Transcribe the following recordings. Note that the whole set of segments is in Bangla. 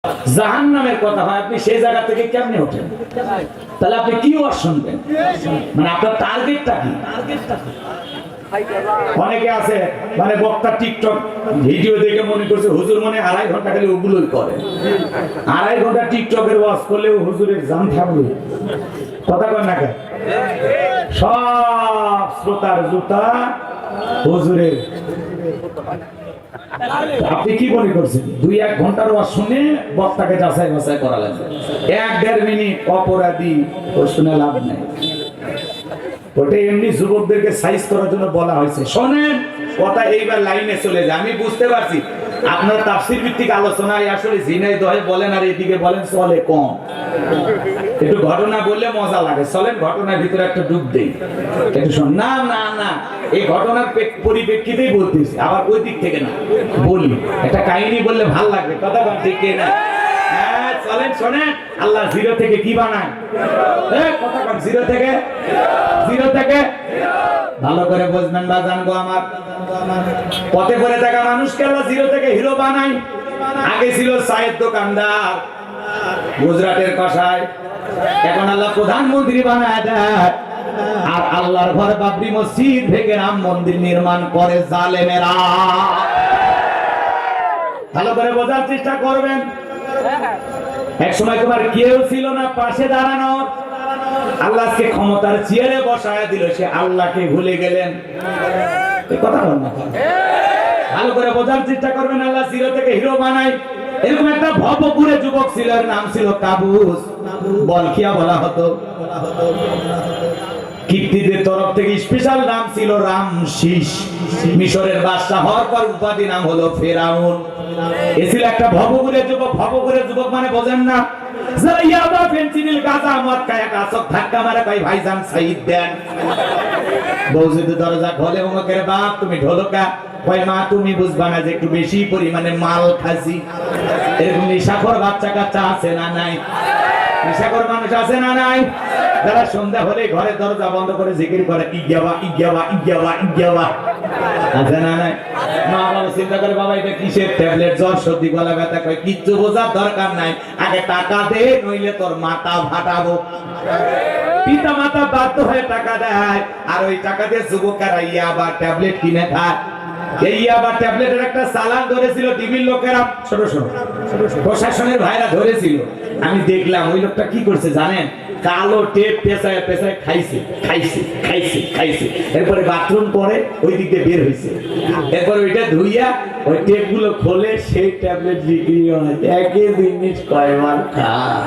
জাহান্নামের কথা হয়, আপনি সেই জায়গা থেকে কেমনে ওঠেন? তাহলে আপনি কি ওয়াজ শুনবেন? মানে আপনার টার্গেটটা কি? অনেকে আছে মানে বক্তা টিকটক ভিডিও দেখে মনে করছে হুজুর মনে 2.5 ঘন্টা খালি ওগুলোই করে। 2.5 ঘন্টা টিকটকের ওয়াজ করলেও হুজুরের জান থাকবে। কথা কয় না কেন? সব শ্রোতার জুতা হুজুরের। আপনি কি মনে করছেন 2-1 ঘন্টার ওয়াজ শুনে বক্তাকে যাচাই বাছাই করা লাগবে? 1-1.5 মিনিট অপরাধী ও শুনে লাভ নাই। ওটা এমনি যুবকদেরকে সাইজ করার জন্য বলা হয়েছে। শোনেন কথা এইবার লাইনে চলে যায়। আমি বুঝতে পারছি আপনার তাফসীর ভিত্তিক আলোচনায় আসলে ঝিনাইদহে বলেন আর এদিকে বলেন চলে কম। একটু ঘটনা বললে মজা লাগে, চলেন ঘটনার ভিতরে একটা ডুব দেই। একটু শোন। না না না, এই ঘটনার পরিপ্রেক্ষিতেই বলতেছি, আবার ওই দিক থেকে না বলি। একটা কাহিনী বললে ভাল লাগবে, কথা বল ঠিক না? হ্যাঁ চলেন শোনেন। আল্লাহ জিরো থেকে কি বানায়? কথা বল, জিরো থেকে ভালো করে বুঝবেন বা জানবো। আমার পথে পড়ে থাকা মানুষকে আল্লাহ জিরো থেকে হিরো বানায়। আগে ছিল চায়ের দোকানদার, গুজরাটের কসাই, এখন আল্লাহ প্রধানমন্ত্রী বানায় দেয়। আর আল্লাহর ঘর বাবরি মসজিদ ভেঙে রাম মন্দির নির্মাণ করে জালেমেরা। ভালো করে বোঝার চেষ্টা করবেন। এক সময় তোমার কেউ ছিল না পাশে দাঁড়ানোর, আল্লাহকে ক্ষমতার চেয়ারে বসায় দিল, সে আল্লাহকে ভুলে গেলেন। কথা বল না, ভালো করে বোঝার চেষ্টা করবেন। আল্লাহ জিরো থেকে হিরো বানায়। এরকম একটা ভবপুরে যুবক ছিল, এর নাম ছিল কাবুস, বলখিয়া বলা হতো। কিপ্তিদের তরফ থেকে স্পেশাল নাম ছিল রামশিস। মিশরের বাদশা হওয়ার পর উপাধি নাম হলো ফেরাউন। এ ছিল একটা ভবপুরে যুবক। ভবপুরে যুবক মানে বোঝেন না? যারা ইয়াবা ফেন্সিডিল গাঁজা মদ খায় কাসক ধাক্কা মারে ভাই ভাইজান সাইদ দেন। বউজিদের দরজা খোলে, ওমকের বাপ তুমি ঢোলকা, কয় মা তুমি বুঝবা না যে একটু বেশি পরিমাণে মাল খাসি। এরকম নেশাখোর বাচ্চা কাচ্চা আছে না নাই? নেশাখোর মানুষ আছে না নাই? যারা সন্ধ্যা হলে ঘরের দরজা বন্ধ করে জিকির করে ইজ্ঞাবা ইজ্ঞাবা ইজ্ঞাবা ইজ্ঞাবা, আছে না নাই? মা বাবা চিন্তা করে বাবা এটা কিসের ট্যাবলেট, জ্বর সর্দি গলা ব্যথা, কয় কিচ্ছু বোঝার দরকার নাই, আগে টাকা দে নইলে তোর মাথা ফাটাবো। পিতা মাতা বাধ্য হয়ে টাকা দেয়, আর ওই টাকা দিয়ে যুবকেরা ইয়াবা ট্যাবলেট কিনে খায়। এই ইয়াবা ট্যাবলেটের একটা চালান ধরেছিল ডিবির লোকেরা, ছোট ছোট প্রশাসনের ভাইরা ধরেছিল। আমি দেখলাম ওই লোকটা কি করছে জানেন? কালো টেপ পেঁচায় পেঁচায় খাইছে খাইছে খাইছে খাইছে, এরপরে বাথরুম করে ওই দিক দিয়ে বের হয়েছে। এরপর ওইটা ধুইয়া ওই টেপ গুলো খোলে, সেই ট্যাবলেট বিক্রি হয়। একই জিনিস কয়বার খায়,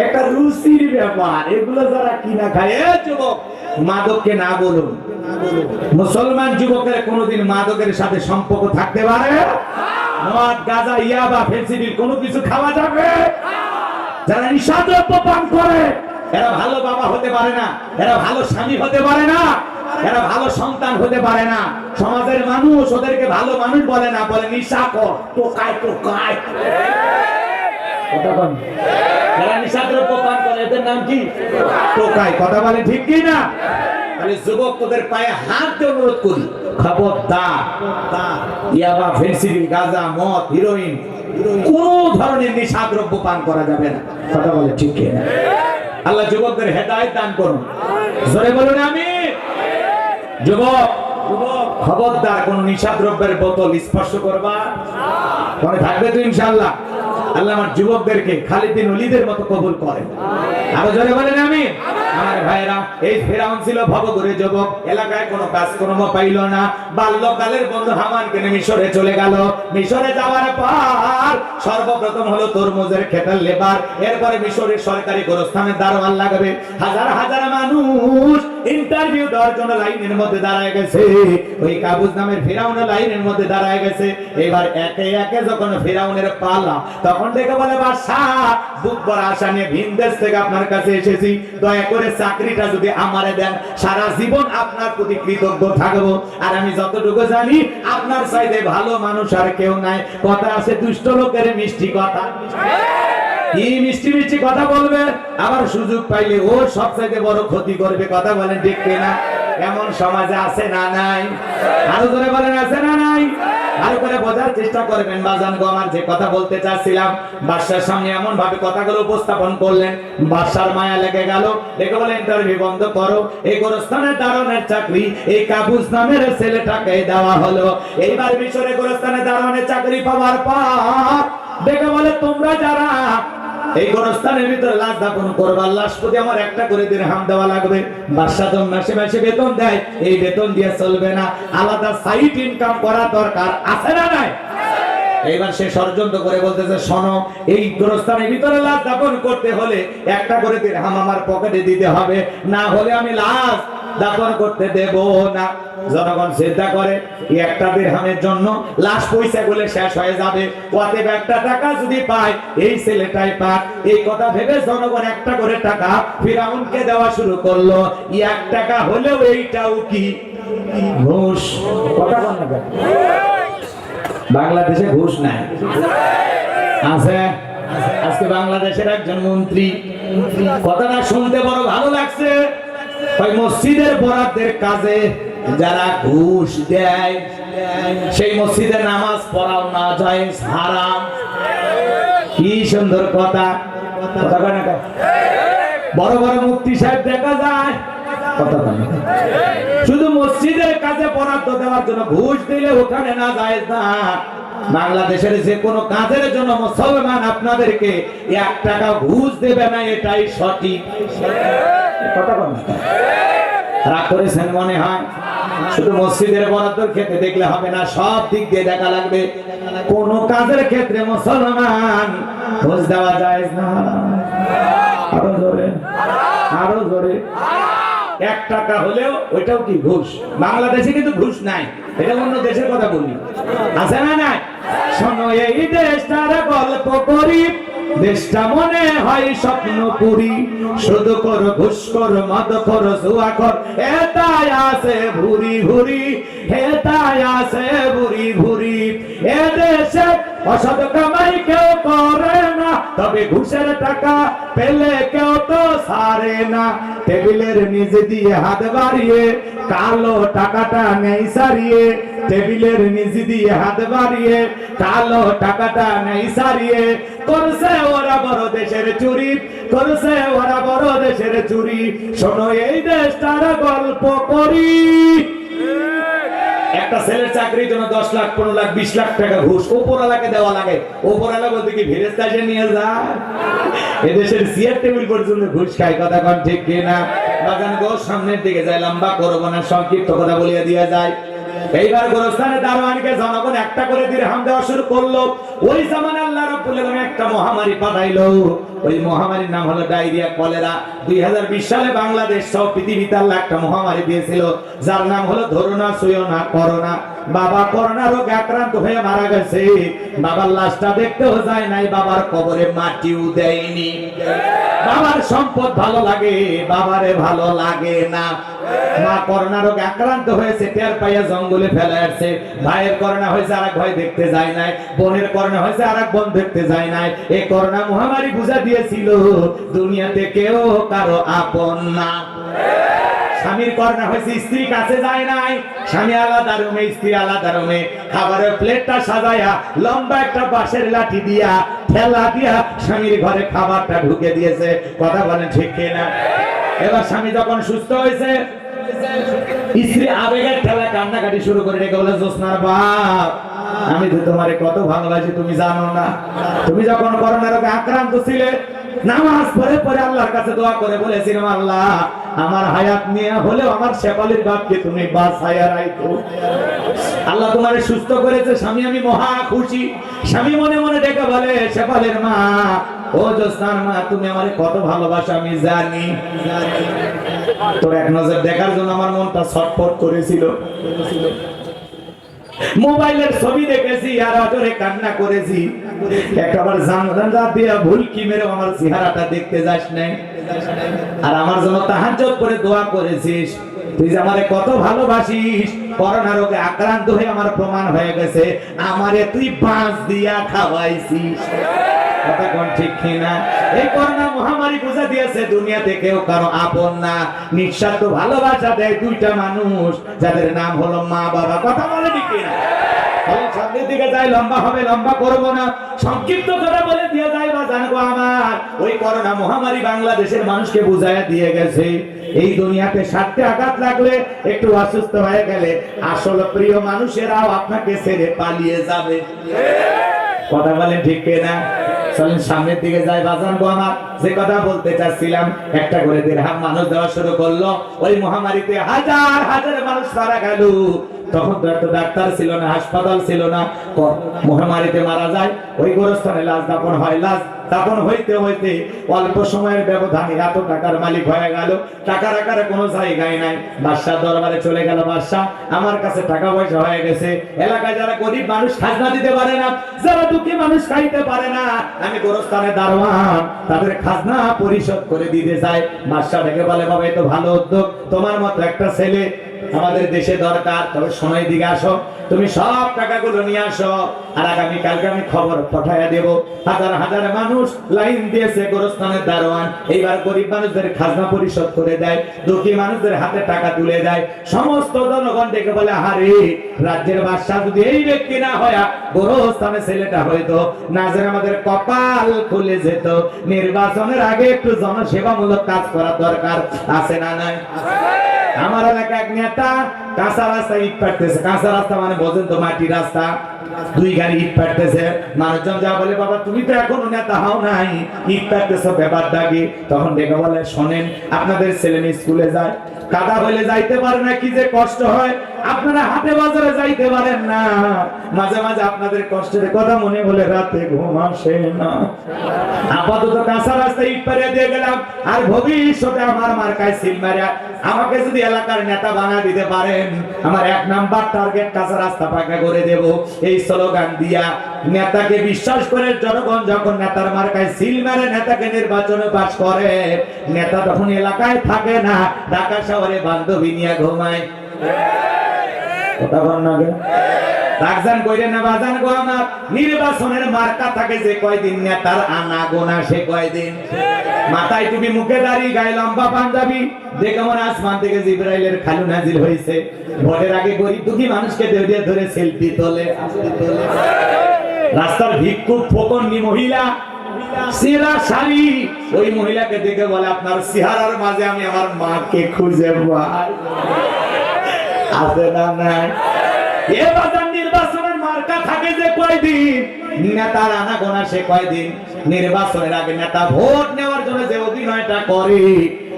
একটা রুচির ব্যাপার। এগুলো যারা কিনা খায়, যুবক মাদককে না বলুন। মুসলমান যুবকের কোনোদিন মাদকের সাথে সম্পর্ক থাকতে পারে? মদ গাঁজা ইয়াবা ফেন্সিডিল কোনো কিছু খাওয়া যাবে? যারা নিশাদ্রব্য পান করে এরা ভালো বাবা হতে পারে না, এরা ভালো স্বামী হতে পারে না, এরা ভালো সন্তান হতে পারে না। সমাজের মানুষ ওদেরকে ভালো মানুষ বলে না, বলে নিশাখোর, টোকায় টোকায়। কথা বল, যারা নিশাদ্রব্য পান করে এদের নাম কি? টোকায়। কথা বলে ঠিক কি না? তাহলে যুবক তোদের পায়ে হাত দিয়ে অনুরোধ করি, খবরদার ইয়াবা ফেন্সিডিল গাঁজা মদ হিরোইন কোন ধরনের নিশাদ্রব্য পান করা যাবে না। কথা বলে ঠিক কি না? আল্লাহ যুবকদের হেদায়েত দান করুন, জোরে বলুন আমিন। যুবক খবরদার কোন নিশাদ্রব্যের বোতল স্পর্শ করবা মনে থাকবে তো ইনশাআল্লাহ। আল্লাহ আমার যুবকদেরকে খালিদিন ওলিদের মতো কবুল করেন, আরো জোরে বলেন আমিন। আমার ভাইরা, এই ফেরাউন ছিল ভবঘুরে যুবক, এলাকায় কোনো কাজকর্ম পাইল না। বাল্যকালের বন্ধু হামানকে নিয়ে মিশরে চলে গেল। মিশরে যাওয়ার পর সর্বপ্রথম হলো তরমুজের খেতের লেবার, এরপরে মিশরের সরকারি গোরস্থানের দারোয়ান লাগবে। হাজার হাজার মানুষ ইন্টারভিউ দেওয়ার জন্য লাইনের মধ্যে দাঁড়ায় গেছে। ওই কাবুস নামের ফেরাউনের লাইনের মধ্যে দাঁড়ায় গেছে। এবার একে একে যখন ফেরাউনের পালা, তখন দেখে বলে বাদশাহ বুক ভরা আশা নিয়ে ভিন দেশ থেকে আপনার কাছে এসেছি, দয়া করে চাকরিটা যদি আমারে দেন, সারা জীবন আপনার প্রতি কৃতজ্ঞ থাকবো। আর আমি যতটুকু জানি আপনার চাইতে ভালো মানুষ আর কেউ নাই। কথা আছে দুষ্ট লোকের মিষ্টি কথা, কি মিষ্টি মিষ্টি কথা বলবে, আবার সুযোগ পাইলে ওর সবচাইতে বড় ক্ষতি করবে। কথা বলেন ঠিক কিনা? এমন সমাজে আছে না নাই? আরো ধরে বলেন আছে না নাই? ভালো করে বোঝার চেষ্টা করবেন বাজান গো। আমার যে কথা বলতে চাচ্ছিলাম, বাদশার সামনে এমন ভাবে কথাগুলো উপস্থাপন করলেন, বাদশার মায়া লেগে গেল। দেখে বলে ইন্টারভিউ বন্ধ করো, এই গোরস্থানের দারোয়ানের চাকরি এই কাবুস নামের ছেলেটাকে দেওয়া হলো। এইবার মিশরে গোরস্থানের দারোয়ানের চাকরি পাওয়ার পর দেখে বলে তোমরা যারা এই গোরস্থানের ভিতরে লাশ দাফন করবার, লাশ প্রতি আমার একটা করে দিরহাম দেওয়া লাগবে। বাদশা তো মাসে মাসে বেতন দেয়, এই বেতন দিয়ে চলবে না, আলাদা সাইড ইনকাম করা দরকার, আছে না নাই? এইবার সে ষড়যন্ত্র করে বলতেছে শোনো, এই গোরস্থানের ভিতরে লাশ দাফন করতে হলে একটা করে দিরহাম আমার পকেটে দিতে হবে, না হলে আমি লাশ দাফন করতে দেব না। জনগণ চিন্তা করে একটা দিরহামের জন্য লাশ পয়সা গুলো শেষ হয়ে যাবে, অতএব একটা টাকা যদি পায় এই ছেলেটাই পাক। এই কথা ভেবে জনগণ একটা করে টাকা ফিরাউনকে দেওয়া শুরু করলো। 1 টাকা হলেও এইটাও কি ঘুষ? কথা বল না, বাংলাদেশে ঘুষ নাই আছে? আজকে বাংলাদেশের একজন মন্ত্রী, কথাটা শুনতে বড় ভালো লাগছে, ওই মসজিদের বরাদ্দের কাজে যারা ঘুষ দেয় সেই মসজিদে নামাজ পড়াও না যায়, হারাম। কি সুন্দর কথা, বড় বড় মুফতি সাহেব দেখা যায় শুধু মসজিদের কাজে বরাদ্দ দেওয়ার জন্য ঘুষ দিলে ওখানে না যায় না। বাংলাদেশের যে কোনো কাজের জন্য মুসলমান আপনাদেরকে 1 টাকা ঘুষ দেবে না, এটাই সঠিক কথা। রাগ করেছেন মনে হয়? শুধু মসজিদের বরাদ্দর ক্ষেত্রে দেখলে হবে না, সব দিক দিয়ে দেখা লাগবে। কোন কাজের ক্ষেত্রে মুসলমান ঘুষ দেওয়া যায় না। আরো জোরে, আরো জোরে। 1 টাকা হলেও ওইটাও কি ঘুষ? বাংলাদেশে কিন্তু ঘুষ নাই, এটা অন্য দেশের কথা বলি, আছে না নাই? শোনো এই দেশটার গল্প করি, দেশটা মনে হয় স্বপ্নপুরী, শুধু কর ঘুষ কর মদ কর জুয়া কর, এটাই আছে ভুরি ভুরি, এটাই আছে ভুরি ভুরি। এ দেশে অসৎ কামাই কেউ করে না, তবে ঘুষের টাকা পেলে কেউ তো ছাড়ে না। টেবিলের নিচে দিয়ে হাত বাড়িয়ে কালো টাকাটা নেই সারিয়ে, টেবিলের নিচে দিয়ে হাত বাড়িয়ে কালো টাকাটা নেই সারিয়ে। করছে ওরা বড় দেশের চুরি, করছে ওরা বড় দেশের চুরি। শোনো এই দেশটার গল্প করি, একটা ছেলের চাকরির জন্য 10 লাখ 15 লাখ 20 লাখ টাকা ঘুষ উপরওয়ালাকে দেওয়া লাগে। উপরওয়ালা বলতে কি ফেরেশতা এসে নিয়ে যায়? এদেশের চেয়ার টেবিল পর্যন্ত ঘুষ খায়, কথা কোন ঠিক কিনা? বাগান গো সামনের দিকে যায়, লম্বা করব না, সংক্ষিপ্ত কথা বলিয়ে দিয়ে যায়। এইবার গোরস্থানের দারোয়ানকে জনগণ একটা করে দিরহাম দেওয়া শুরু করলো। ওই জামানায় আল্লাহ রাব্বুল আলামিন একটা মহামারী পাঠাইলো, ওই মহামারীর নাম হলো ডায়রিয়া, কলেরা। 2020 সালে বাংলাদেশ সহ পৃথিবীতে আল্লাহ একটা মহামারী দিয়েছিল, যার নাম হলো ধরো না ছুঁয়ো না করোনা। বাবা করোনা রোগে আক্রান্ত হয়ে মারা গেছে, বাবার লাশটা দেখতেও যায় নাই, বাবার কবরে মাটিও দেয়নি। বাবার সম্পদ ভালো লাগে, বাবারে ভালো লাগে না। মা করোনা রোগে আক্রান্ত হয়েছে, টের পাইয়া জঙ্গলে ফেলে আসছে। ভাইয়ের করোনা হয়েছে, আরেক ভাই দেখতে যায় নাই। বোনের করোনা হয়েছে, আরেক বোন দেখতে যায় নাই। এই করোনা মহামারী বুঝা দিয়েছিল দুনিয়াতে কেউ কারো আপন না। স্বামীর করোনা হয়েছে, স্ত্রী কাছে যায় নাই, স্বামী আলাদা রুমে, স্ত্রী আলাদা রুমে। খাবারের প্লেটটা সাজায়া লম্বা একটা বাঁশের লাঠি দিয়া ঠেলা দিয়া স্বামীর ঘরে খাবারটা ঢুকে দিয়েছে, কথা বলেন ঠিক কিনা? এবার স্বামী যখন সুস্থ হয়েছে, স্ত্রী আবেগের ঠেলা কান্নাকাটি শুরু করে রেখে বলে, জোসনার বাপ, আমি তো তোমারে কত ভালোবাসি তুমি জানো না? তুমি যখন করোনা রোগে আক্রান্ত ছিলে, নামাজ পড়ে পড়ে আল্লাহর কাছে দোয়া করে বলেছিলাম, আল্লাহ আমার হায়াত নিয়ে হলেও আমার শেফালির বাপকে তুমি বাঁচাইয়া রাখো। আল্লাহ তোমারে সুস্থ করেছে, স্বামী আমি মহা খুশি। স্বামী মনে মনে ডেকে বলে, শেফালির মা, ও জোসনার মা, তুমি আমারে কত ভালোবাসো আমি জানি। তোর এক নজর দেখার জন্য আমার মনটা ছটফট করেছিল। মোবাইলের ছবি দেখেছি আর আজরে কান্না করেছি। একবার জানলা দিয়ে ভুলকি মেরে আমার চেহারাটা দেখতে যাস নাই, আর আমার জন্য তাহাজ্জুদ করে দোয়া করেছিস। তুই যে আমারে কত ভালোবাসিস, করোনা রোগে আক্রান্ত হয়ে আমার প্রমাণ হয়ে গেছে, আমারে তুই বাঁশ দিয়া খাওয়াইছিস, কথা কোন ঠিক কিনা? এই করোনা মহামারী বুঝা দিয়েছে দুনিয়াতে কেউ কারো আপন না। নিঃস্বার্থ ভালোবাসা দেয় দুইটা মানুষ, যাদের নাম হলো মা বাবা, কথা বলে ঠিক কিনা? সামনের দিকে যাই, লম্বা হবে, লম্বা করব না, সংক্ষিপ্ত করে বলে দিয়ে যাই বাজান গো আমার, ওই করোনা মহামারী বাংলাদেশের মানুষকে বুঝাইয়া দিয়ে গেছে এই দুনিয়াতে স্বার্থে আঘাত লাগলে, একটু অসুস্থ হয়ে গেলে আসলে প্রিয় মানুষেরাও আপনাকে ছেড়ে পালিয়ে যাবে। কথা বলেন ঠিক কিনা? চলেন সামনের দিকে যাই বাজান গো আমার। যে কথা বলতে চাচ্ছিলাম, একটা করে দিরহাম মানুষ দেওয়া শুরু করলো। ওই মহামারীতে হাজার হাজার মানুষ মারা গেল। তখন তো একটা ডাক্তার ছিল না, হাসপাতাল ছিল না, মহামারীতে মারা যায়, ওই গোরস্থানে লাশ দাপন হয়। লাশ দাপন হইতে হইতে অল্প সময়ের ব্যবধানে এত টাকার মালিক হয়ে গেল, টাকা রাখার কোনো জায়গায় নাই। বাদশাহ দরবারে চলে গেল, বাদশাহ আমার কাছে টাকা পয়সা হয়ে গেছে, এলাকায় যারা গরিব মানুষ খাজনা দিতে পারে না, যারা দুঃখী মানুষ খাইতে পারে না, আমি গোরস্থানে দারোয়ান, তাদের খাজনা পরিশোধ করে দিতে চাই। বাদশাহ ডেকে বলে, বাবা এ তো ভালো উদ্যোগ, তোমার মতো একটা ছেলে আমাদের দেশে দরকার, তবে সময় দিকে আসো, তুমি সব টাকাগুলো নিয়ে আসো, আর আগামী কালকে আমি খবর পাঠাইয়া দেব। হাজার হাজার মানুষ লাইন দিয়েছে গোরস্থানের দারোয়ান, এইবার গরিব মানুষদের খাজনা পরিশোধ করে দেয়, দুঃখী মানুষদের হাতে টাকা তুলে দেয়। সমস্ত জনগণ ডেকে বলে, আরে রাজ্যের বাদশা যদি এই ব্যক্তি না হয়, গোরস্থানের ছেলেটা হয়তো না, যেন আমাদের কপাল খুলে যেত। নির্বাচনের আগে একটু জনসেবামূলক কাজ করা দরকার, আছে না নাই? আমার এলাকা এক নেতা কাঁচা রাস্তা ইট পাড়তেছে, কাঁচা রাস্তা মানে বোঝেন তো, মাটি রাস্তা, 2 গাড়ি ইট পাড়তেছে। মানুষজন যা বলে, বাবা তুমি তো এখনো নেতা হও নাই, ইট পাড়তেছো ব্যাপার দাগি। তখন ডেকে বলে, শোনেন আপনাদের ছেলে মেয়ে স্কুলে যায়, কাদা হইলে যাইতে পারে না, কি যে কষ্ট হয়, আপনারা হাটে বাজারে যাইতে পারেন না, মাঝে মাঝে আপনাদের কষ্টের কথা মনে হলে রাতে ঘুম আসে না। আপাতত কাঁচা রাস্তা ইট পাড়িয়ে দিয়ে গেলাম, আর ভবিষ্যতে আমার মার্কায় সিল মারিয়া আমাকে যদি এলাকার নেতা বানা দিতে পারেন, আমার 1 নাম্বার টার্গেট কাঁচা রাস্তা পাকা করে দেব। এই স্লোগান দিয়া নেতাকে বিশ্বাস করে জনগণ যখন নেতার মার্কায় সিল মারে, নেতাকে নির্বাচনে পাস করে, নেতা তখন এলাকায় থাকে না, ঢাকা শহরে বান্ধবী নিয়ে ঘুমায়। কথা বল না গে, রাখজান কইরে না বাজান গো আমার। নির্বাচনের মার্কা থাকে যে কয়দিন, নেতার আনা গোনা সে কয়দিন। মাথায় টুপি, মুখে দাড়ি, গায়ে লম্বা পাঞ্জাবি, দেখে মনে আসমান থেকে জিবরাইলের খালু নাজিল হইছে। ভোটের আগে গরিব দুঃখী মানুষকে দেউলিয়া ধরে সেলফি তোলে। রাস্তার ভিক্ষুক ফকন্নি মহিলা, সিরা শাড়ি, ওই মহিলাকে দেখে বলে, আপনার চেহারার মাঝে আমি আমার মাকে খুঁজে পাই। আছে না নাই? এ বাজার নির্বাচনের মার্কা থাকে যে কয়দিন, নেতার আনাগোনা সে কয়দিন। নির্বাচনের আগে নেতা ভোট নেওয়ার জন্য যে অভিনয়টা করে,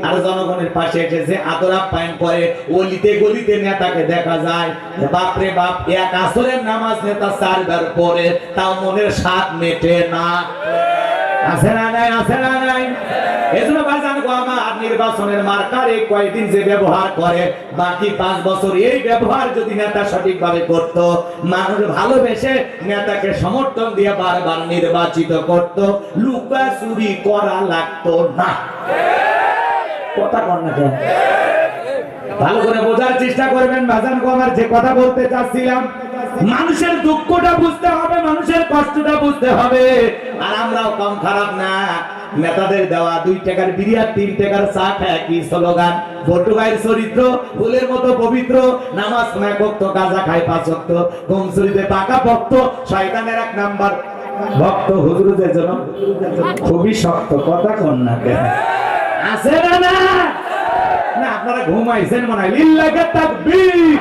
আর জনগণের পাশে এসে যে আদর আপ্যায়ন করে, অলিতে গলিতে নেতাকে দেখা যায়। বাপরে বাপ, 1 আসরের নামাজ নেতা 4 বার পড়ে, তাও মনের স্বাদ মেটে না। আছে না নাই? আছে না নাই? এজন্য বাজান গো আমার, নির্বাচনের মার্কার এই কয়দিন যে ব্যবহার করে, বাকি 5 বছর এই ব্যবহার যদি নেতা সঠিকভাবে করত, মানুষ ভালোবেসে নেতাকে সমর্থন দিয়ে বারবার নির্বাচিত করত, লুকা চুরি করা লাগতো না। কথা কর না কেন? ভালো করে বোঝার চেষ্টা করবেন বাজান গো আমার। যে কথা বলতে চাচ্ছিলাম, মানুষের দুঃখটা বুঝতে হবে, মানুষের কষ্টটা বুঝতে হবে। আর আমরাও কম খারাপ না। নেতাদের দেওয়া 2 টাকার বিড়ি আর 3 টাকার চা খায় কি স্লোগান, বটু ভাইয়ের চরিত্র ফুলের মতো পবিত্র, নামাজ পড়ে ভক্ত, গাঁজা খায় 5 ওয়াক্ত, ঘুম চুরিতে পাকা ভক্ত, শয়তানের 1 নাম্বার ভক্ত, হুজুরদের জন্য খুবই শক্ত। কথা কন না কেন? আছে না না? না আপনারা ঘুমাইছেন মনে হয়। লিল্লাহি তাকবীর।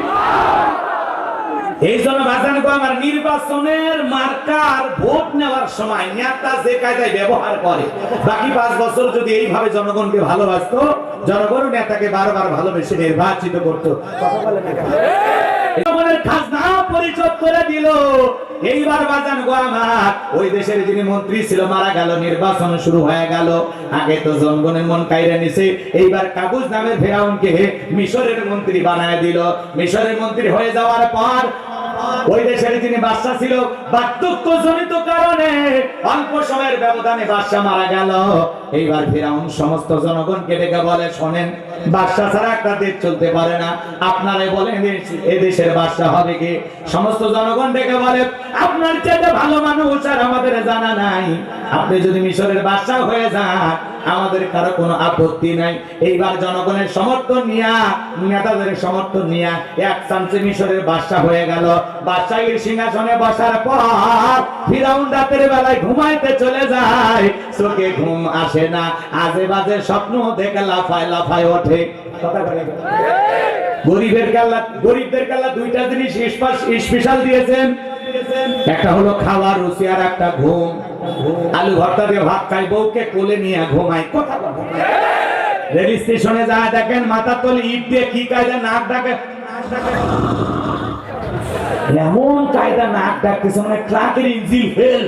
এই জন্য বাজান গো আমার, নির্বাচনের মার্কার ভোট নেওয়ার সময় নেতা যে কায়দায় ব্যবহার করে, বাকি 5 বছর যদি এইভাবে জনগণকে ভালোবাসতো, জনগণ নেতাকে বারবার ভালোবেসে নির্বাচিত করত। কথা বলেন না কেন? জনগণের খাজনা পরিশোধ করে দিল। এইবার বাজান গো আমার, ওই দেশের যিনি মন্ত্রী ছিল মারা গেল, নির্বাচন শুরু হয়ে গেল। আগে তো জনগণের মন কাইরা নিছে, এইবার কাবুজ নামের ফেরাউনকে মিশরের মন্ত্রী বানায় দিল। মিশরের মন্ত্রী হয়ে যাওয়ার পর ওই দেশের যিনি বাদশা ছিল, বার্ধক্যজনিত কারণে অল্প সময়ের ব্যবধানে বাদশা মারা গেল। এইবার ফেরাউন সমস্ত জনগণকে ডেকে বলে, শোনেন, বাদশা ছাড়া একটা দেশ চলতে পারে না, আপনারাই বলেন এই দেশের বাদশা হবে কি? সমস্ত জনগণ ডেকে বলে, আপনার চেয়ে ভালো মানুষ আর আমাদের জানা নাই, আপনি যদি মিশরের বাদশা হয়ে যান, আমাদের কারো কোনো আপত্তি নাই। এইবার জনগণের সমর্থন নিয়া, নেতাদের সমর্থন নিয়া এক চান্সে মিশরের বাদশা হয়ে গেল। বাদশাহীর সিংহাসনে বসার পর ফিরাউন রাতের বেলায় ঘুমাইতে চলে যায়, চোখে ঘুম আসে না, আজে বাজে স্বপ্ন দেখে লাফায় লাফায় ওঠে। কথা বলে গরিবদের কাল্লা দুইটা জিনিস স্পেশাল দিয়েছেন, একটা হলো খাওয়ার রুচি আর একটা ঘুম। আলু ভর্তা দিয়ে ভাত খাই, বউকে কোলে নিয়ে ঘুমাই। কথা বলে রেল স্টেশনে যায় দেখেন মাথা তলে ইট দিয়ে কি কায়দা নাক ডাকে, এমন কায়দা নাক ডাকতেছে মানে ট্রাকের ইঞ্জিন ফেল।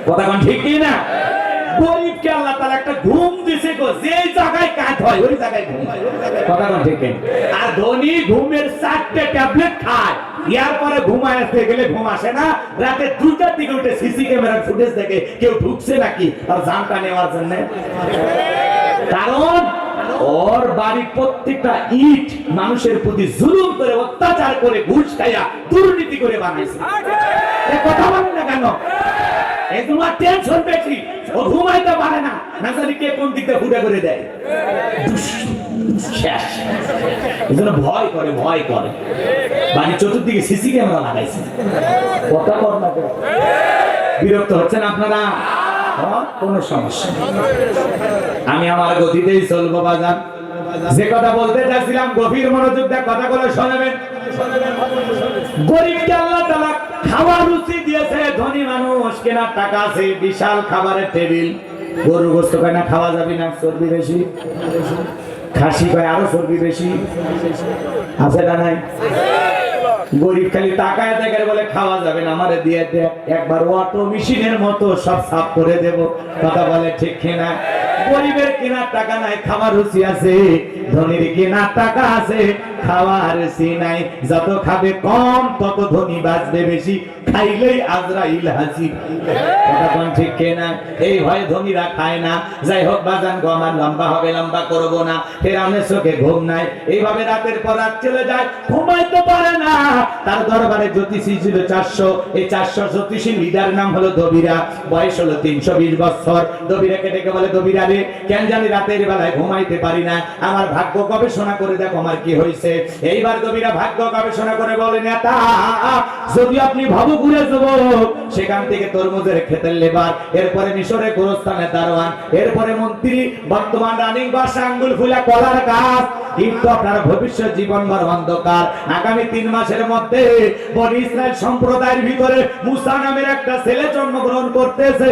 কথা কোন ঠিক কি না? গরিবকে আল্লাহ তাআলা একটা ঘুম দিছে গো, যে জায়গায় কাজ হয় ওই জায়গায় ঘুম। কথা কোন ঠিক? আর ধনী ঘুমের 4টে ট্যাবলেট খায়, এরপরে ঘুমায় আসতে গেলে ঘুম আসে না। রাতে 2টার দিকে উঠে সিসি ক্যামেরার ফুটেজ দেখে কেউ ঢুকছে নাকি আর জানটা নেওয়ার জন্য। কারণ ওর বাড়ির প্রত্যেকটা ইট মানুষের প্রতি জুলুম করে, অত্যাচার করে, ঘুষ খাইয়া দুর্নীতি করে বানাইছে। এ কথা বলেন না কেন? এই তোমার টেনশন বেশি, ও ঘুমাইতে পারে না, না জানি কে কোন দিকটা ফুটে করে দেয়। শেষ এজন্য ভয় করে, ভয় করে। বাড়ির চতুর্দিকে সিসি ক্যামেরা লাগাইছে। কথা বল না, বিরক্ত হচ্ছেন আপনারা? কোনো সমস্যা, আমি আমার গতিতেই চলবো বাজার। যে কথা বলতে চাইছিলাম গভীর মনোযোগ দিয়ে কথাগুলো শোনাবেন। গরিবকে আল্লাহ তাআলা খাওয়ার রুচি দিয়েছে, ধনী মানুষ কেনার টাকা আছে, বিশাল খাবারের টেবিল। গরুর গোশত কয় না খাওয়া যাবে না, চর্বি বেশি। খাসি কয় আরো চর্বি বেশি, আছে না নাই? গরিব খালি টাকায় দেখে বলে খাওয়া যাবে না, আমারে দিয়ে দে, একবার অটো মেশিনের মতো সব সাফ করে দেব। কথা বলে ঠিক কিনা? গরিবের কেনার টাকা নাই, খাবার রুচি আছে। ধনীর কেনার টাকা আছে, খাওয়ার রুচি নাই। যত খাবে কম তত ধনী বাঁচবে বেশি, খাইলেই আজরাইল হাজির। কথা কোন ঠিক কিনা? এই ভয়ে ধনীরা খায় না। যাই হোক বাজান গো, আমার লম্বা হবে, লম্বা করব না। ফেরাউনের চোখে ঘুম নাই, এইভাবে রাতের পর রাত চলে যায়, ঘুমাইতে পারে না। তার দরবারে জ্যোতিষী ছিল 400। এই 400 জ্যোতিষী লিডার নাম হলো দবিরা, বয়স হলো 320 বছর। দবিরাকে ডেকে বলে, দবিরা রে, কেন জানি রাতের বেলায় ঘুমাইতে পারি না, আমার ভাগ্য গবেষণা করে দেখো আমার কি হয়েছে। এইবার দবিরা ভাগ্য গবেষণা করে বলে, নেতা যদি আপনি ভাবুকুরে যুবক, সেখান থেকে তরমুজের ক্ষেতের লেবার, এরপরে মিশরে গোরস্থানের দারোয়ান, এরপরে মন্ত্রী, বর্তমান রানিং বাসা আঙ্গুল ফুলা কলার গাছ, কিন্তু আপনার ভবিষ্যৎ জীবনভর অন্ধকার। আগামী 3 মাসের মধ্যে বনি ইসরায়েল সম্প্রদায়ের ভিতরে মুসা নামের একটা ছেলে জন্মগ্রহণ করতেছে।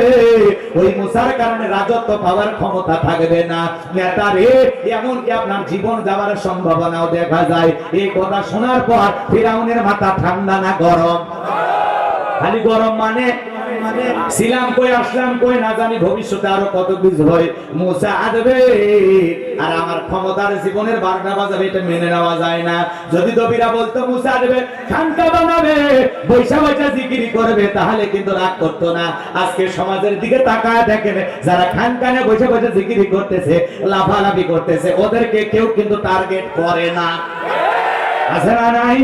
ওই মুসার কারণে রাজত্ব পাওয়ার ক্ষমতা থাকবে না। নেতা রে, এমনকি আপনার জীবন যাওয়ার সম্ভাবনাও দেখা যায়। এই কথা শোনার পর ফিরাউনের মাথা ঠান্ডা না গরম? খালি গরম মানে ছিলাম কই আসলাম কই, না জানি ভবিষ্যতে আরো কত কিছু হয়। মুসা আসবে আর আমার ক্ষমতার জীবনের 12টা বাজাবে, এটা মেনে নেওয়া যায় না। যদি দবিরা বলতো মুসা আসবে, খানকা বানাবে, বৈশা বৈশা জিকিরি করবে, তাহলে কিন্তু রাগ করতো না। আজকে সমাজের দিকে তাকায় দেখেন, যারা খানকানে বৈশা বৈশা জিকিরি করতেছে, লাফালাফি করতেছে, ওদেরকে কেউ কিন্তু টার্গেট করে না। আছে না নাই?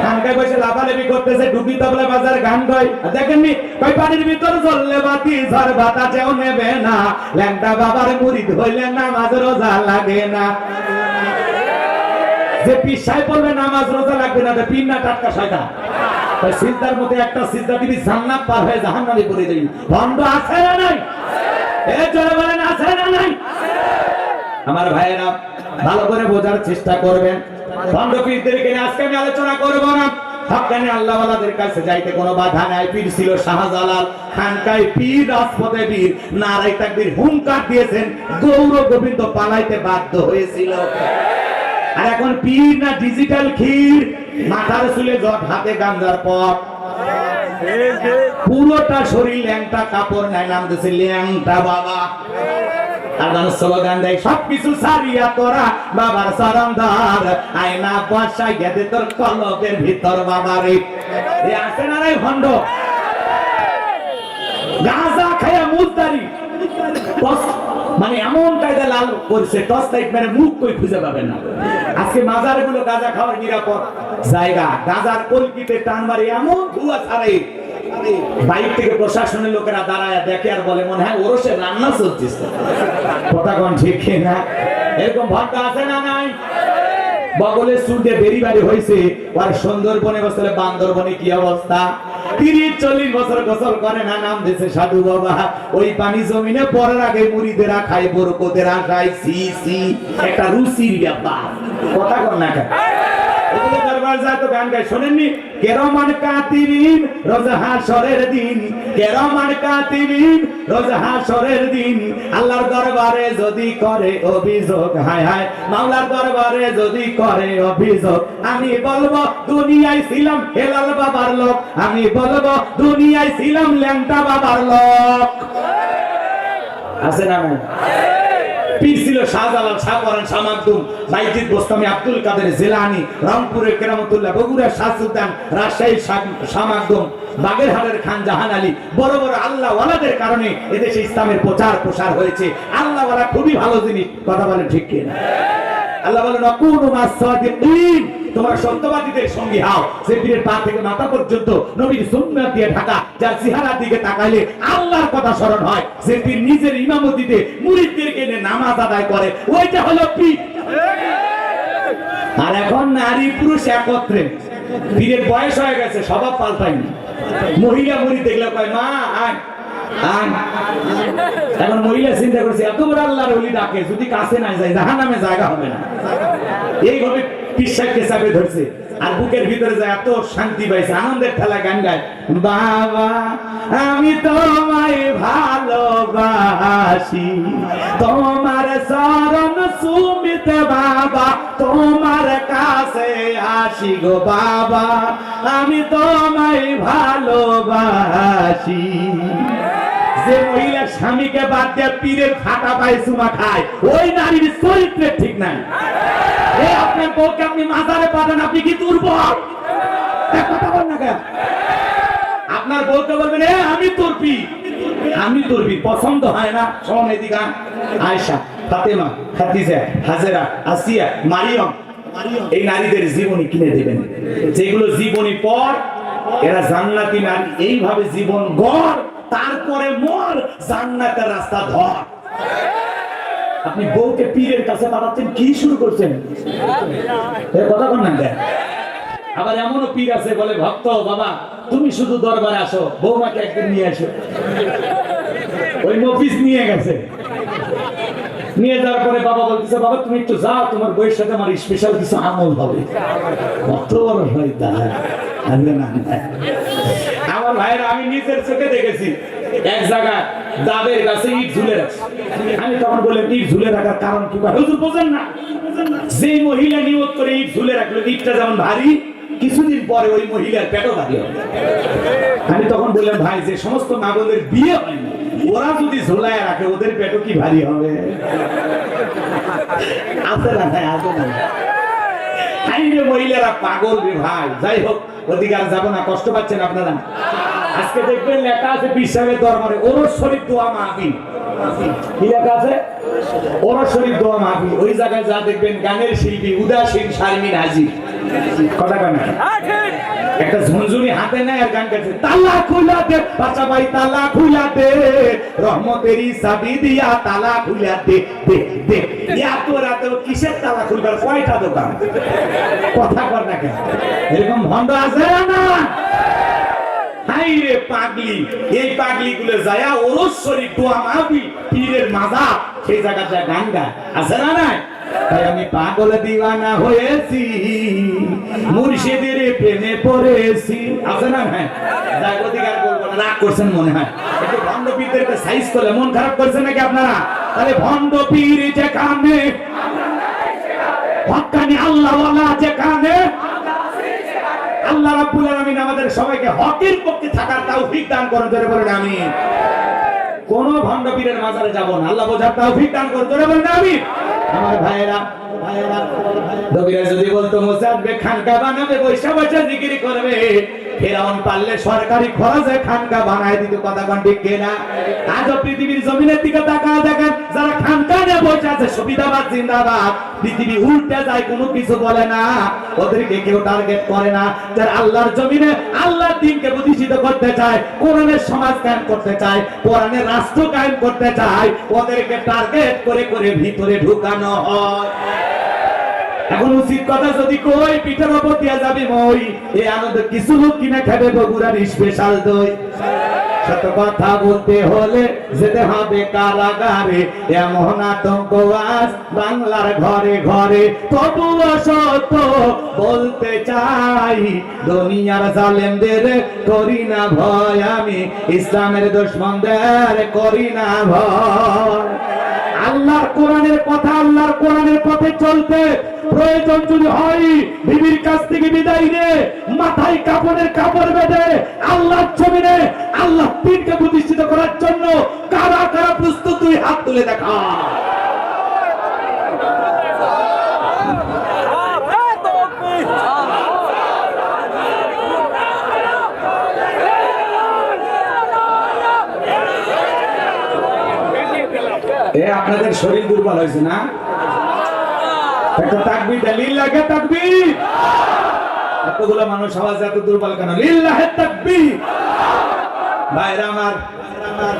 খানকায় বসে লাফালাফি করতেছে, ডুবি তবলা বাজার গান গায়। দেখেননি কই পানির ভিতর জ্বললে বাতি ঝড় বাতাসেও নেবে না, ল্যাংটা বাবার মুরিদ হইলে নামাজ রোজা লাগে না। যে পিসাই বলবে নামাজ রোজা লাগবে না, পীর না টাটকা শয়তান। তাই সিজদার মধ্যে একটা সিজদা দিবি, জান্নাত পার হয়ে জাহান্নামে পড়ে যাবি। ভণ্ড আছে না নাই? এ জোরে বলেন আছে না নাই? আমার ভাইয়েরা ভালো করে বোঝার চেষ্টা করবেন। ভণ্ড পীরদেরকে নিয়ে আজকে আমি আলোচনা করব না। হক্কানি আল্লাহওয়ালাদের কাছে যাইতে কোনো বাধা নাই। পীর ছিল শাহজালাল, খানকায় পীর, রাজপথে পীর, নারায়ে তাকবীর হুঙ্কার দিয়েছেন, গৌর গোবিন্দ পালাইতে বাধ্য হয়েছিল। আর এখন পীর না ডিজিটাল ক্ষীর, মাথার চুলে জট, হাতে গাঞ্জার পট, পুরোটা শরীর ল্যাংটা, কাপড় নাই, নাম দিয়েছে ল্যাংটা বাবা। আর মানুষ স্লোগান দেয়, সবকিছু সারিয়া তোরা বাবার চরণধর, আয়না বসাই গেছে তোর কলবের ভিতর বাবারে। আছে না নাই ভণ্ড? গাঁজা খায়া মুজদারি মানে এমন কায়দা লাল করছে, টস লাইট মানে মুখ কই খুঁজে পাবেন না। আজকে মাজার গুলো গাঁজা খাওয়ার নিরাপদ জায়গা, গাঁজার কলকিতে টান মারে এমন ধোঁয়া ছাড়ে, বাইরে থেকে প্রশাসনের লোকেরা দাঁড়ায় দেখে আর বলে মনে হয় ওরসে রান্না চলতেছে। কথা কোন ঠিক না? এরকম ভক্ত আছে না নাই? বগলের চুলতে বেরি বাড়ি হয়েছে, আর সুন্দরবনে বসলে বান্দরবনে কি অবস্থা? 30-40 বছর গোসল করে না, নাম দিয়েছে সাধু বাবা। ওই পানি জমিনে পড়ার আগে মুড়িদেরা খায় বরকতের আশায়। সি সি, একটা রুচির ব্যাপার। কথা কর না কেন? দরবার যায় তো গান গায়, শোনেননি? কেরমান কাতিবিন রোজ হাশরের দিন, কেরমান কাতিবিন রোজ হাশরের দিন, আল্লাহর দরবারে যদি করে অভিযোগ, হায় হায় মাওলার দরবারে যদি করে অভিযোগ, আমি বলবো দুনিয়ায় ছিলাম হেলাল বাবার লোক, আমি বলবো দুনিয়ায় ছিলাম ল্যাংটা বাবার লোক। আছে না নাই? পীর ছিল শাহজালাল, শাহপরান, শাহ মাকদুম, বাইজিদ বোস্তামি, আব্দুল কাদের জিলানী, রংপুরের কেরামতুল্লাহ, বগুড়ার শাহ সুলতান, রাজশাহীর শাহ মাকদুম, বাগেরহাটের খান জাহান আলী। বড় বড় আল্লাহ ওয়ালাদের কারণে এদেশে ইসলামের প্রচার প্রসার হয়েছে। আল্লাহ ওয়ালা খুবই ভালো জিনিস। কথা বলেন ঠিক কি না? আল্লাহ বলেন আকুনু মাস-সাদিকিন, তোমরা সত্যবাদীদের সঙ্গী হও। যে পীরের পা থেকে মাথা পর্যন্ত নবীর সুন্নাত দিয়ে ঢাকা, যার চেহারার দিকে তাকাইলে আল্লাহর কথা স্মরণ হয়, যে পীর নিজের ইমামতিতে মুরিদদেরকে নিয়ে নামাজ আদায় করে, ওইটা হলো পীর। আর এখন নারী পুরুষ একত্রে। পীরের বয়স হয়ে গেছে, স্বভাব পাল্টায়নি। মহিলা মুরিদ দেখলে কয় মা আয় আয়। এখন মহিলা চিন্তা করছে এত বড় আল্লাহর ওলি ডাকে, যদি কাছে না যায় জাহান্নামে জায়গা হবে না। এইভাবে পিসাবকে চাপে ধরছে, আর বুকের ভিতরে যায় এত শান্তি পাইছে, আনন্দের ঠেলা গান গায়, বাবা আমি তোমায় ভালোবাসি, তোমার চরণ সুমিতে বাবা, তোমার কাছে আসি গো বাবা, আমি তোমায় ভালোবাসি। যে মহিলা স্বামীকে বাদ দিয়ে পীরের ফাটা পায়ে চুমা খায়, ওই নারীর চরিত্রে ঠিক নাই। আপনার বউকে আপনি মাজারে পাঠান, আপনি কি দুর্বল? কথা বল না কেন? আপনার বউকে বলবেন আমি তোর পীর, আমি তোর পীর। পছন্দ হয় না? শোন এদিকে, আয়েশা, ফাতেমা, খাদিজা, হাজেরা, আসিয়া, মারিয়ম, এই নারীদের জীবনী কিনে দেবেন, যেগুলো জীবনী পর এরা জান্নাতি নারী। এইভাবে জীবন গড়, তারপরে মর, জান্নাতের রাস্তা ধর। আপনি বউকে পীরের কাছে পাঠাচ্ছেন, কি শুরু করছেন? কথা বল না। আবার এমনও পীর আছে বলে ভক্ত বাবা তুমি শুধু দরবারে আসো, বৌমাকে একদিন নিয়ে আসো। ওই মফিজ নিয়ে গেছে, নিয়ে যাওয়ার পরে বাবা বলতেছে বাবা তুমি একটু যাও, তোমার বউয়ের সাথে আমার স্পেশাল কিছু আমল হবে। কত বড় হয় তা আমার ভাইয়েরা, আমি নিজের চোখে দেখেছি এক জায়গায় দাবের গাছে ইট ঝুলে রাখছে। আমি তখন বললাম ইট ঝুলে রাখার কারণ কি? হুজুর বোঝেন না, যে মহিলা নিয়ত করে ইট ঝুলে রাখলো, ইটটা যেমন ভারী, কিছুদিন পরে ওই মহিলার পেটও ভারী হবে। আমি তখন বললাম ভাই যে সমস্ত মাগদের বিয়ে হয়নি, ওরা যদি ঝোলায় রাখে ওদের পেটও কি ভারী হবে? আছে না ভাই, আছে না? মহিলারা পাগল রে ভাই। যাই হোক, ওদিকে আর যাবো না, কষ্ট পাচ্ছেন আপনারা। আজকে দেখবেন লেখা আছে পীর সাহেবের দরবারে ওরস শরীফ দোয়া মাহফিল। কি লেখা আছে? ওরস শরীফ দোয়া মাহফিল। ওই জায়গায় যা দেখবেন গানের শিল্পী উদাসীন শারমিন হাজির। কথা কেন? একটা ঝুনঝুনি হাতে নেয় আর গান গাইছে, তালা খুলা দে বাচ্চা ভাই, তালা খুলা দে, রহমতেরই চাবি দিয়া তালা খুলা দে দে দে। এত রাতে কিসের তালা খুলবার? কয়টা দোকান? কথা কর না কেন? এরকম ভণ্ড আছে না? হাই রে পাগলি, এই পাগলি গুলো যায় ওরস শরীফ দোয়া মাহফিল, পীরের মাজার, সেই জায়গায় গান গায়। আছে না নাই? তাই আমি পাগল দিওয়ানা হয়েছি, মুর্শিদের প্রেমে পড়েছি। আছে না? হ্যাঁ, জাগতিকার বলবো না, রাগ করছেন মনে হয়। একটু ভণ্ড পীরদেরকে সাইজ করলে মন খারাপ করছেন নাকি আপনারা? তাহলে ভণ্ড পীর যেখানে, হক্কানি আল্লাহওয়ালা যেখানে, আল্লাহ রাব্বুল আলামিন আমাদের সবাইকে হকের পক্ষে থাকার তৌফিক দান করেন। জোরে বলেন আমিন। কোন ভণ্ড পীরের মাজারে যাব না, আল্লাহ বোঝার তৌফিক দান করেন। জোরে বলেন আমিন। আমার ভাইয়েরা, দবিরা যদি বলতো মুসাদ্দেক খানকা বানাবে, বৈশা বৈশা জিকির করবে, ফেরাউন পারলে সরকারি খরচে খানকা বানায় দিত, কথা কোন ঠিক কিনা? আজও পৃথিবীর জমিনের দিকে তাকায় দেখেন, যারা খানকা নিয়ে বসে আছে সুবিধাবাদ জিন্দাবাদ, পৃথিবী উল্টে যায়, কোনো কিছু বলে না, ওদেরকে কেউ টার্গেট করে না। যারা আল্লাহর জমিনে আল্লাহর দ্বীনকে প্রতিষ্ঠিত করতে চায়, কোরআনের সমাজ কায়েম করতে চায়, কোরআনের রাষ্ট্র কায়েম করতে চায়, ওদেরকে টার্গেট করে করে ভিতরে ঢুকানো হয়। এখন উচিত কথা যদি কই, পিঠের উপর দিয়া যাবি মই, এই আনন্দ কিছু লোক কিনে খাবে বগুড়ার স্পেশাল দই। সত্য কথা বলতে হলে যেতে হবে কারাগারে, এমন আতঙ্ক আজ বাংলার ঘরে ঘরে। তবুও সত্য বলতে চাই, দুনিয়ার জালেমদের করি না ভয়, আমি ইসলামের দুশমনদের করি না ভয়। আল্লাহর কোরআনের কথা, আল্লাহর কোরআনের পথে চলতে প্রয়োজন যদি হয়, বিবির কাছ থেকে বিদায় নিয়ে মাথায় কাপড়ের কাপড় বেঁধে আল্লাহর জমিনে আল্লাহ দ্বীনকে প্রতিষ্ঠিত করার জন্য কারা কারা প্রস্তুত, তুই হাত তুলে দেখা। আপনাদের শরীর দুর্বল হয়েছে না? একটা তাকবীর দেন, লিল্লাহে তাকবীর। এতগুলো মানুষ আওয়াজ এত দুর্বল কেন? লিল্লাহে তাকবীর। ভাইরা আমার,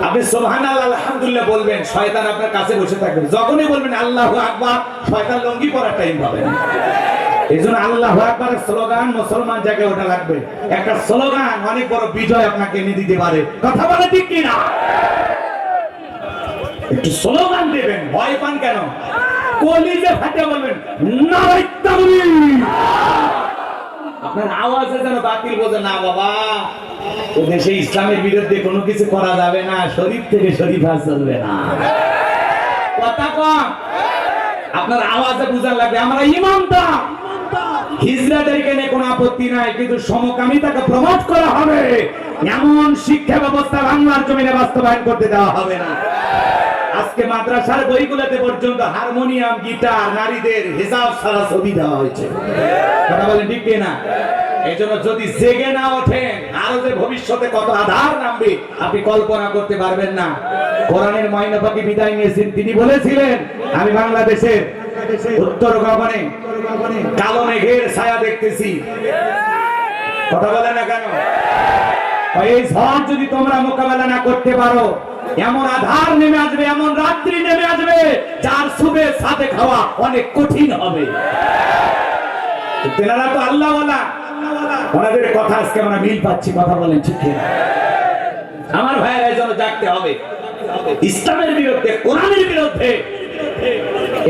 আপনি সুবহানাল্লাহ আলহামদুলিল্লাহ বলবেন, শয়তান আপনার কাছে বসে থাকবে। যখনই বলবেন আল্লাহু আকবার, শয়তান লঙ্গি পরার টাইম পাবে না। এইজন্য আল্লাহু আকবারের স্লোগান মুসলমান জায়গায় ওঠা লাগবে। একটা স্লোগান অনেক বড় বিজয় আপনাকে এনে দিতে পারে, কথা বলে ঠিক কি না? একটু স্লোগান দেবেন, ভয় পান কেন? কলিজে ফাটে বলবেন নারায়ে তাকবীর। আপনার আওয়াজে যেন বাতিল বোঝে না। বাবা, দেশে ইসলামের বিরুদ্ধে কোনো কিছু করা যাবে না, শরীফ থেকে শরীফা চলবে না, কথা কম। আপনার আওয়াজে বুঝা লাগবে আমরা ইমানটা। হিজড়াদেরকে নিয়ে কোনো আপত্তি নাই, কিন্তু সমকামিতাকে প্রমোট করা হবে এমন শিক্ষা ব্যবস্থা বাংলার জমিনে বাস্তবায়ন করতে দেওয়া হবে না। আজকে মাদ্রাসার বইগুলোতে পর্যন্ত হারমোনিয়াম, গিটার, নারীদের হিজাব ছাড়া ছবি দেওয়া হয়েছে, কথা বলেন ঠিক কিনা? এই জন্য যদি জেগে না ওঠেন, আরো যে ভবিষ্যতে কত আধার নামবে আপনি কল্পনা করতে পারবেন না। কোরআনের ময়না পাখি বিদায় নিয়েছেন, তিনি বলেছিলেন আমি বাংলাদেশের উত্তর গগনে কালো মেঘের ছায়া দেখতেছি, কথা বলেন না কেন? এই ঝড় যদি তোমরা মোকাবেলা না করতে পারো, এমন আধার নেমে আসবে, এমন রাত্রি নেমে আসবে, যার সুবে সাথে খাওয়া অনেক কঠিন হবে। তেনারা তো আল্লাহওয়ালা, ওনাদের কথা আজকে আমরা মিল পাচ্ছি, কথা বলেন ঠিক কিনা? আমার ভাইয়েরা এই জন্য জাগতে হবে। ইসলামের বিরুদ্ধে, কোরআনের বিরুদ্ধে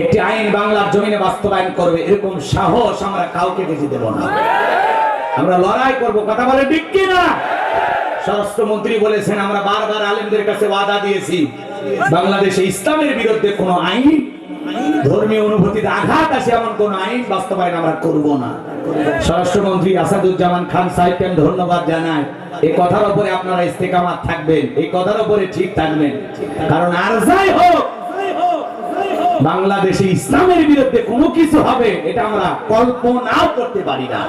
একটি আইন বাংলার জমিনে বাস্তবায়ন করবে, এরকম সাহস আমরা কাউকে বেশি দেব না। আমরা লড়াই করব, কথা বলেন ঠিক কিনা? স্বরাষ্ট্রমন্ত্রী বলেছেন আমরা বারবার আলেমদের কাছে ওয়াদা দিয়েছি, বাংলাদেশে ইসলামের বিরুদ্ধে কোনো আইন, ধর্মীয় অনুভূতিতে আঘাত আসে এমন কোন আইন বাস্তবায়ন আমরা করব না। স্বরাষ্ট্রমন্ত্রী আসাদুজ্জামান খান সাহেবকে ধন্যবাদ জানাই। এই কথার উপরে আপনারা ইস্তেকামাত থাকবেন, এই কথার উপরে ঠিক থাকবেন, কারণ আর যাই হোক বাংলাদেশে ইসলামের বিরুদ্ধে কোনো কিছু হবে এটা আমরা কল্পনাও করতে পারি না,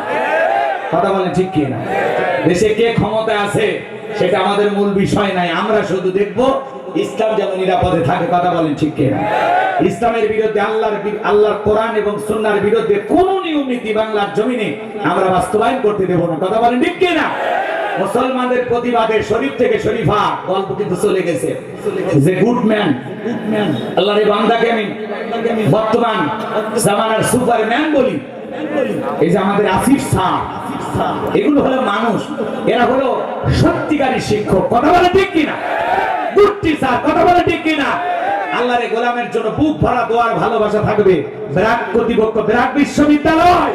কথা বলেন ঠিক কি না? দেশে কে ক্ষমতায় আছে সেটা আমাদের মূল বিষয় নাই, আমরা শুধু দেখব ইসলাম যেন নিরাপদে থাকে, কথা বলেন ঠিক কি না? ইসলামের বিরুদ্ধে, আল্লাহর কোরআন এবং সুন্নাহর বিরুদ্ধে কোন নিয়ম নীতি বাংলার জমিনে আমরা বাস্তবায়ন করতে দেব না, কথা বলেন ঠিক কি না? মুসলমানদের প্রতিবাদে শরীফ থেকে শরীফা গল্প কিন্তু চলে গেছে, যে গুডম্যান, আল্লাহর এই বান্দাকে আমি বর্তমান জামানার সুপারম্যান বলি, এই যে আমাদের আসিফ স্যার, এগুলো হলো মানুষ, এরা হলো সত্যিকারী শিক্ষক, কথা বলে ঠিক কিনা? গুড টিচার, কথা বলে ঠিক কিনা? আল্লাহর গোলামের জন্য বুক ভরা দোয়ার ভালোবাসা থাকবে। ব্র্যাক কর্তৃপক্ষ, ব্র্যাক বিশ্ববিদ্যালয়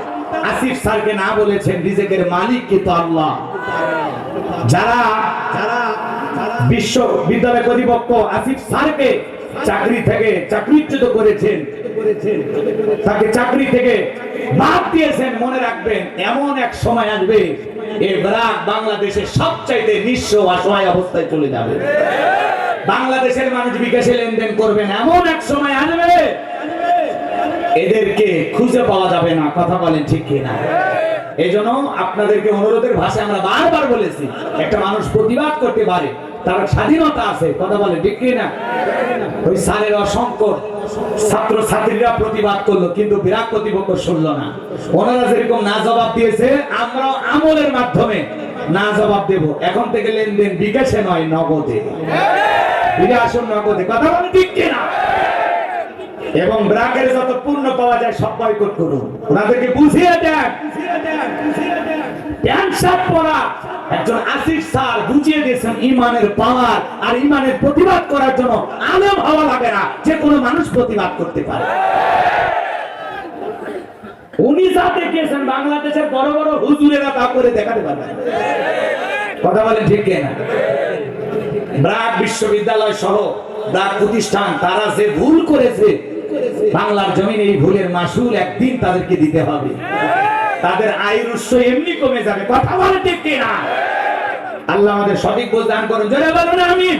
আসিফ স্যারকে না বলেছেন, রিজেকের মালিক কিন্তু আল্লাহ। যারা বিশ্ববিদ্যালয় কর্তৃপক্ষ আসিফ স্যারকে চাকরি থেকে চাকরিচ্যুত করেছেন, তাকে চাকরি থেকে বাদ দিয়েছেন, মনে রাখবেন এমন এক সময় আসবে এই ব্র্যাক বাংলাদেশের সবচাইতে নিঃস্ব অসহায় অবস্থায় চলে যাবে। বাংলাদেশের মানুষ বিকাশে লেনদেন করবেন, এমন এক সময় আসবে এদেরকে খুঁজে পাওয়া যাবে না, কথা বলেন ঠিক কিনা? এই জন্য আপনাদেরকে অনুরোধের ভাষায় আমরা বারবার বলেছি, একটা মানুষ প্রতিবাদ করতে পারে, তার স্বাধীনতা আছে, কথা বলে ঠিক কি না? ওই স্যারের অসংখ্য ছাত্র ছাত্রীরা প্রতিবাদ করলো, কিন্তু বিরাট কর্তৃপক্ষ শুনলো না। ওনারা যেরকম না জবাব দিয়েছে, আমরাও আমলের মাধ্যমে না জবাব দেব। এখন থেকে লেনদেন বিকাশে নয়, নগদে। ফিরে আসুন নগদে, কথা বলে ঠিক কি না? এবং ব্র্যাকের যত পূর্ণ পাওয়া যায় সব বয়কট করুন। ওনাদেরকে বুঝিয়ে দেন, প্যান্ট শার্ট পরা একজন আসিফ স্যার বুঝিয়ে দিয়েছেন ইমানের পাওয়ার, আর ইমানের প্রতিবাদ করার জন্য আলেম হওয়া লাগে না, যে কোনো মানুষ প্রতিবাদ করতে পারে। উনি যা দেখিয়েছেন বাংলাদেশের বড় বড় হুজুরেরা তা করে দেখাতে পারবে, কথা বলেন ঠিক না? ব্র্যাক বিশ্ববিদ্যালয় সহ ব্র্যাক প্রতিষ্ঠান, তারা যে ভুল করেছে বাংলার জমিনে, এই ভুলের মাসুল একদিন তাদেরকে দিতে হবে। তাদের আয়ের উৎস এমনি কমে যাবে, কথা বলে ঠিক কিনা? আল্লাহ আমাদের সঠিক বোঝ দান করুন, জোরে বলুন আমিন।